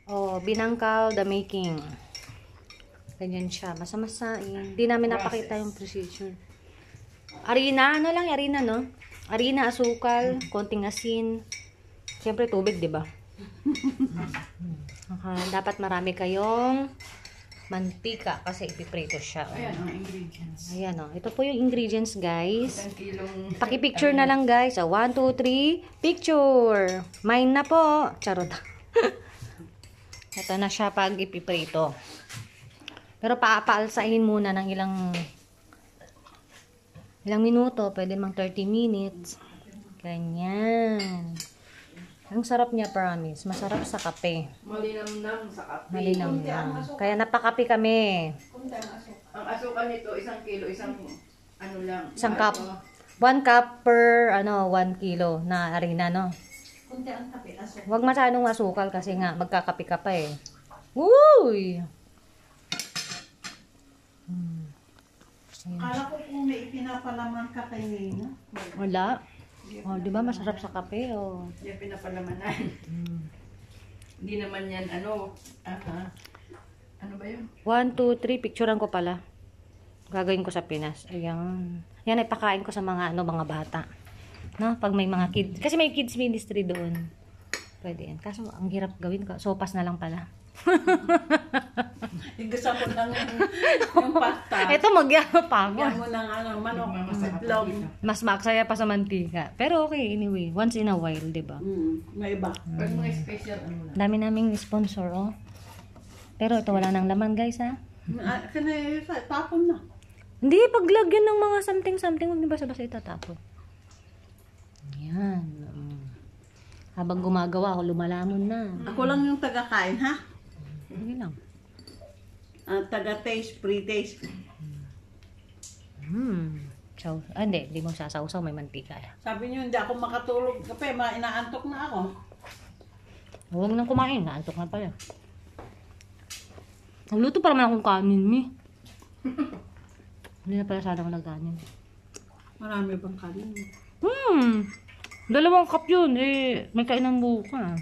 Oh, binangkal the making. Ganyan siya. Masa-masa. Hindi namin napakita yung procedure. Harina, ano lang, harina, no? Harina, asukal, konting asin. Siyempre, tubig, di ba? Dapat marami kayong mantika kasi ipiprito siya. Ayan ang ingredients. Ayan, oh. Ito po yung ingredients, guys. 1 kilong... Paki-picture na lang, guys. 1, 2, 3, picture! Mine na po. Charot. Ito na siya pag ipiprito. Pero paalsahin muna ng ilang minuto. Pwede mang 30 minutes. Ganyan. Ang sarap niya, promise. Masarap sa kape. Malinamnam sa kape. Malinamnam. Kaya napakape kami. Ang asukal nito, 1 kilo, ano lang. Isang cup. 1 cup per 1 kilo na harina, no? Kunti ang kape, asukal. Huwag masyadong asukal kasi nga magkakape ka pa eh. Uy! Akala ko kung may ipinapalaman ka kay Nina. Wala. Oh, di ba masarap sa kape, oh. Yan pinapalamanan. Hindi naman yan, ano ba yun? 1, 2, 3, picturean ko pala. Gagawin ko sa Pinas. Ayan. Yan, ipakain ko sa mga, mga bata. No? Pag may mga kids. Kasi may kids ministry doon. Pwede yan. Kaso, ang hirap gawin ko. Sopas na lang pala. Gusto mo lang yung pasta. Ito, pagod. Yan mo ng manok, itlog. Mas maksaya pa sa mantika. Pero okay, anyway. Once in a while, di ba? May iba. Pag mga special, ano lang. Dami naming sponsor, oh. Pero ito, wala nang laman, guys, ha? Tapon na. Hindi, paglagyan ng mga something-something, huwag niyo basta-basta itatapon. Yan. Habang gumagawa ako, lumalamon na. Ako lang yung taga-kain, ha? Hindi lang. Taga-taste, pre-taste. Hindi mo sasawsaw, may mantika. Sabi niyo, hindi ako makatulog kape, inaantok na ako. Huwag nang kumain, naantok na pala. Nagluto pa naman akong kanin, mi. Hindi na pala sana ako nagkanin. Marami bang kanin? 2 cup yun, may kainan buka.